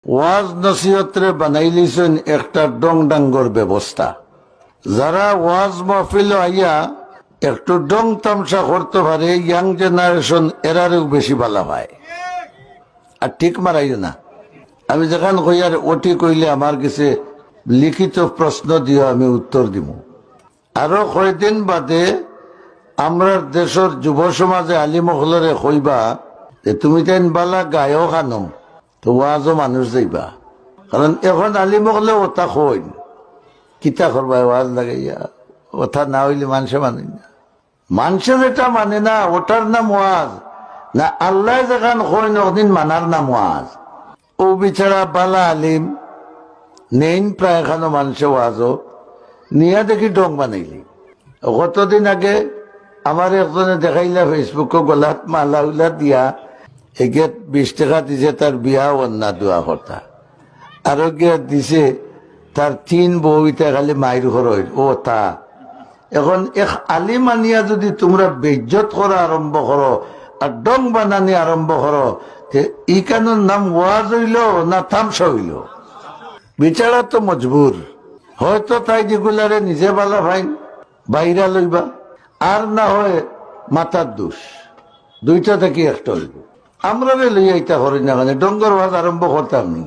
ওয়াজ নসিহতরে বানাইলিছেন একটা ডং ডাঙ্গর ব্যবস্থা। যারা ওয়াজ মাহফিল আইয়া একটু ডং তামসা করতে পারে, ইয়াং জেনারেশন এরারেও বেশি ভালো হয়। আর ঠিক মারাইও না, আমি যেখান কইয়ার ওটি কইলে আমার কাছে লিখিত প্রশ্ন দিও, আমি উত্তর দিব। আরো কয়দিন বাদে আমরা দেশের যুব সমাজে আলিমহলরে কইবা যে তুমি তেন বালা গায়ক আনো তো ওয়াজও মানুষ যাইবা। কারণ এখন আলিমহলে ওটা কইন কিতা করবা, ওয়াজ লাগাইয়া ওটা না হইলে মানুষে মানে না। মানুষে যেটা মানে না ওটার নাম ওয়াজ না, আল্লাহ যেখান কইন ওদিন মানার নাম ওয়াজ। ও বিছাড়া বালা আলিম নেইন প্রায় এখানো মানুষে ওয়াজও নিয়া দেখি ডং বানাইলি। কতদিন আগে আমার একজনে দেখাইলা ফেসবুকে গলাত মালা উলা দিয়া এগেত 20 টাকা দিছে তার বিয়া অন্যা দোয়া কর্তা, আরো গিয়া দিছে তার 3 বউইটা খালি মায়ের ঘর ও তা। এখন এক আলিম আনিয়া যদি তোমরা বেজ্জত করা আরম্ভ করো আর ডং বানানি আরম্ভ করো, ই কানুন নাম ওয়াজ হইল না তামসা হইল? বিচারা তো মজবুর। হয়তো তাই যেগুলারে নিজে বালা ভাইন বাইরা লইবা, আর না হয় মাথার দোষ, দুইটা থেকে একটা হইব। আমরা লইয়া ইটা করি না, ডঙ্গর ওয়াজ আরম্ভ করতাম নি।